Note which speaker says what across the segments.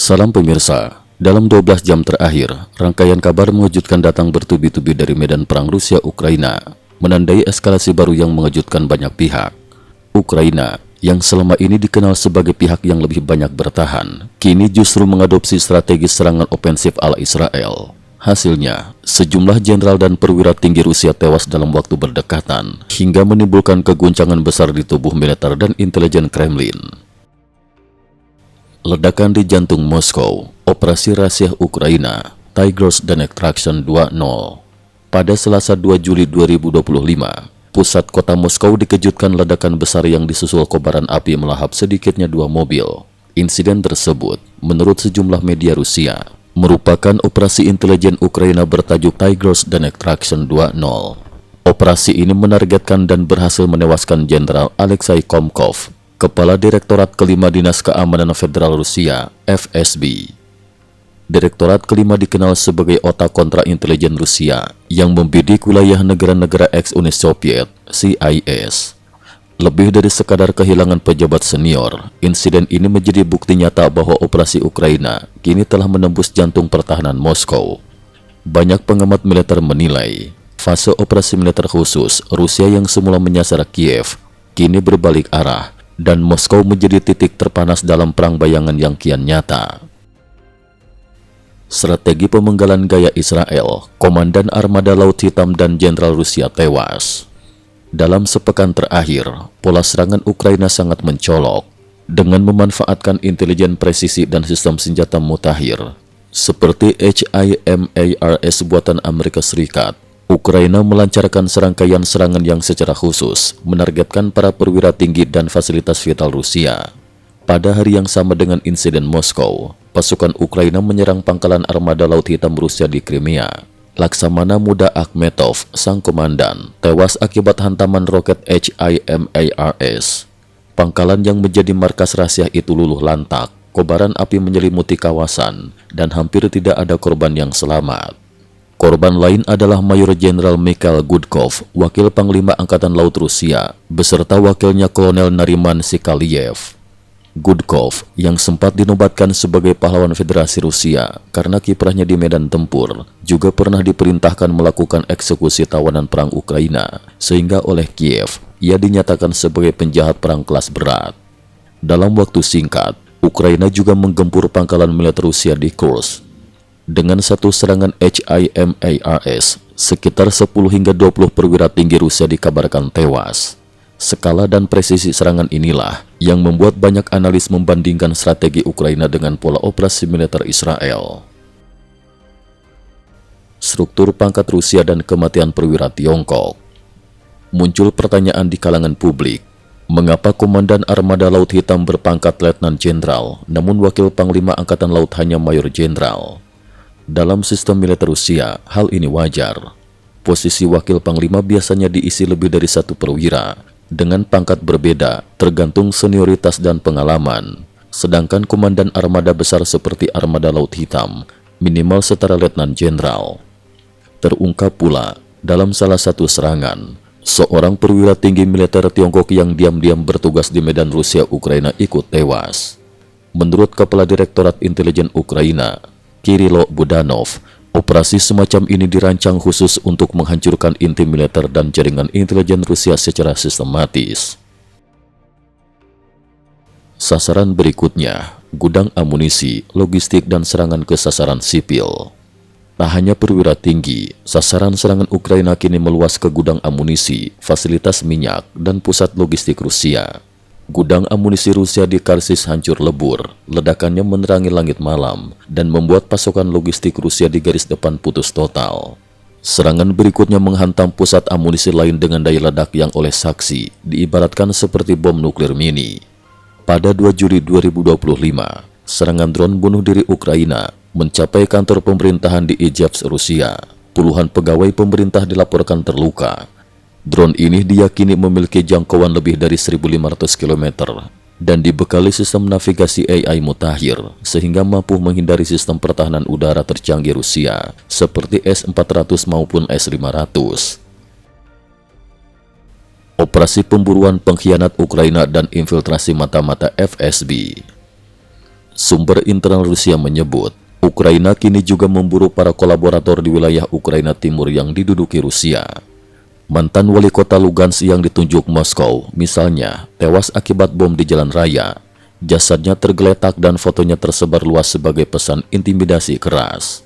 Speaker 1: Salam pemirsa, dalam 12 jam terakhir, rangkaian kabar mengejutkan datang bertubi-tubi dari medan perang Rusia-Ukraina, menandai eskalasi baru yang mengejutkan banyak pihak. Ukraina, yang selama ini dikenal sebagai pihak yang lebih banyak bertahan, kini justru mengadopsi strategi serangan ofensif ala Israel. Hasilnya, sejumlah jenderal dan perwira tinggi Rusia tewas dalam waktu berdekatan, hingga menimbulkan keguncangan besar di tubuh militer dan intelijen Kremlin. Ledakan di jantung Moskow, operasi rahasia Ukraina, Tigers Destruction 2.0. Pada Selasa 2 Juli 2025, pusat kota Moskow dikejutkan ledakan besar yang disusul kobaran api melahap sedikitnya 2 mobil. Insiden tersebut, menurut sejumlah media Rusia, merupakan operasi intelijen Ukraina bertajuk Tigers Destruction 2.0. Operasi ini menargetkan dan berhasil menewaskan Jenderal Alexei Komkov, Kepala Direktorat Kelima Dinas Keamanan Federal Rusia, FSB. Direktorat Kelima dikenal sebagai otak kontra intelijen Rusia yang membidik wilayah negara-negara ex-Uni Soviet, CIS. Lebih dari sekadar kehilangan pejabat senior, insiden ini menjadi bukti nyata bahwa operasi Ukraina kini telah menembus jantung pertahanan Moskow. Banyak pengamat militer menilai, fase operasi militer khusus Rusia yang semula menyasar Kiev, kini berbalik arah, dan Moskow menjadi titik terpanas dalam perang bayangan yang kian nyata. Strategi pemenggalan gaya Israel, Komandan Armada Laut Hitam dan Jenderal Rusia tewas. Dalam sepekan terakhir, pola serangan Ukraina sangat mencolok, dengan memanfaatkan intelijen presisi dan sistem senjata mutakhir, seperti HIMARS buatan Amerika Serikat. Ukraina melancarkan serangkaian serangan yang secara khusus menargetkan para perwira tinggi dan fasilitas vital Rusia. Pada hari yang sama dengan insiden Moskow, pasukan Ukraina menyerang pangkalan armada Laut Hitam Rusia di Crimea. Laksamana Muda Akhmetov, sang komandan, tewas akibat hantaman roket HIMARS. Pangkalan yang menjadi markas rahasia itu luluh lantak, kobaran api menyelimuti kawasan, dan hampir tidak ada korban yang selamat. Korban lain adalah Mayor Jenderal Mikhail Gudkov, Wakil Panglima Angkatan Laut Rusia, beserta wakilnya Kolonel Nariman Sikaliev. Gudkov, yang sempat dinobatkan sebagai pahlawan Federasi Rusia karena kiprahnya di medan tempur, juga pernah diperintahkan melakukan eksekusi tawanan perang Ukraina, sehingga oleh Kiev, ia dinyatakan sebagai penjahat perang kelas berat. Dalam waktu singkat, Ukraina juga menggempur pangkalan militer Rusia di Kursk. Dengan satu serangan HIMARS, sekitar 10 hingga 20 perwira tinggi Rusia dikabarkan tewas. Skala dan presisi serangan inilah yang membuat banyak analis membandingkan strategi Ukraina dengan pola operasi militer Israel. Struktur pangkat Rusia dan kematian perwira Tiongkok. Muncul pertanyaan di kalangan publik, mengapa Komandan Armada Laut Hitam berpangkat Letnan Jenderal, namun Wakil Panglima Angkatan Laut hanya Mayor Jenderal? Dalam sistem militer Rusia, hal ini wajar. Posisi wakil panglima biasanya diisi lebih dari satu perwira, dengan pangkat berbeda, tergantung senioritas dan pengalaman. Sedangkan komandan armada besar seperti Armada Laut Hitam, minimal setara letnan jenderal. Terungkap pula, dalam salah satu serangan, seorang perwira tinggi militer Tiongkok yang diam-diam bertugas di medan Rusia-Ukraina ikut tewas. Menurut Kepala Direktorat Intelijen Ukraina, Kirilo Budanov, operasi semacam ini dirancang khusus untuk menghancurkan inti militer dan jaringan intelijen Rusia secara sistematis. Sasaran berikutnya, gudang amunisi, logistik dan serangan ke sasaran sipil. Tak hanya perwira tinggi, sasaran serangan Ukraina kini meluas ke gudang amunisi, fasilitas minyak, dan pusat logistik Rusia. Gudang amunisi Rusia di Kharkiv hancur lebur, ledakannya menerangi langit malam, dan membuat pasokan logistik Rusia di garis depan putus total. Serangan berikutnya menghantam pusat amunisi lain dengan daya ledak yang oleh saksi diibaratkan seperti bom nuklir mini. Pada 2 Juli 2025, serangan drone bunuh diri Ukraina mencapai kantor pemerintahan di Ijevsk, Rusia. Puluhan pegawai pemerintah dilaporkan terluka. Drone ini diyakini memiliki jangkauan lebih dari 1.500 km dan dibekali sistem navigasi AI mutakhir sehingga mampu menghindari sistem pertahanan udara tercanggih Rusia seperti S-400 maupun S-500. Operasi pemburuan pengkhianat Ukraina dan infiltrasi mata-mata FSB. Sumber internal Rusia menyebut, Ukraina kini juga memburu para kolaborator di wilayah Ukraina Timur yang diduduki Rusia. Mantan wali kota Lugansk yang ditunjuk Moskow, misalnya, tewas akibat bom di jalan raya. Jasadnya tergeletak dan fotonya tersebar luas sebagai pesan intimidasi keras.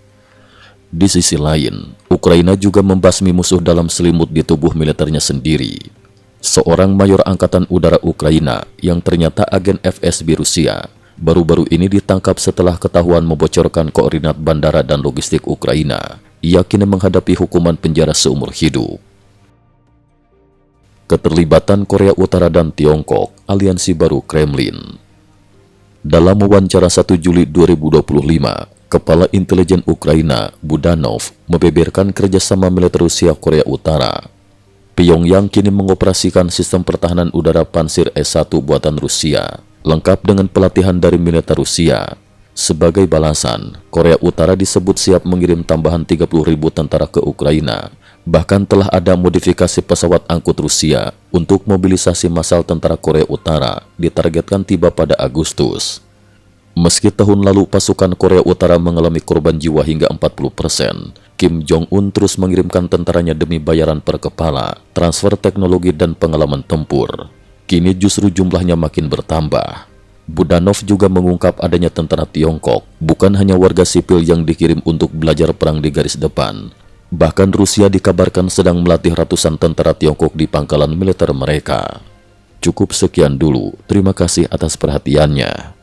Speaker 1: Di sisi lain, Ukraina juga membasmi musuh dalam selimut di tubuh militernya sendiri. Seorang mayor angkatan udara Ukraina yang ternyata agen FSB Rusia baru-baru ini ditangkap setelah ketahuan membocorkan koordinat bandara dan logistik Ukraina. Ia kini menghadapi hukuman penjara seumur hidup. Keterlibatan Korea Utara dan Tiongkok, aliansi baru Kremlin. Dalam wawancara 1 Juli 2025, Kepala Intelijen Ukraina, Budanov, membeberkan kerjasama militer Rusia-Korea Utara. Pyongyang kini mengoperasikan sistem pertahanan udara Pansir S-1 buatan Rusia, lengkap dengan pelatihan dari militer Rusia. Sebagai balasan, Korea Utara disebut siap mengirim tambahan 30.000 tentara ke Ukraina. Bahkan telah ada modifikasi pesawat angkut Rusia untuk mobilisasi massal tentara Korea Utara ditargetkan tiba pada Agustus. Meski tahun lalu pasukan Korea Utara mengalami korban jiwa hingga 40%, Kim Jong-un terus mengirimkan tentaranya demi bayaran per kepala, transfer teknologi dan pengalaman tempur. Kini justru jumlahnya makin bertambah. Budanov juga mengungkap adanya tentara Tiongkok, bukan hanya warga sipil yang dikirim untuk belajar perang di garis depan. Bahkan Rusia dikabarkan sedang melatih ratusan tentara Tiongkok di pangkalan militer mereka. Cukup sekian dulu, terima kasih atas perhatiannya.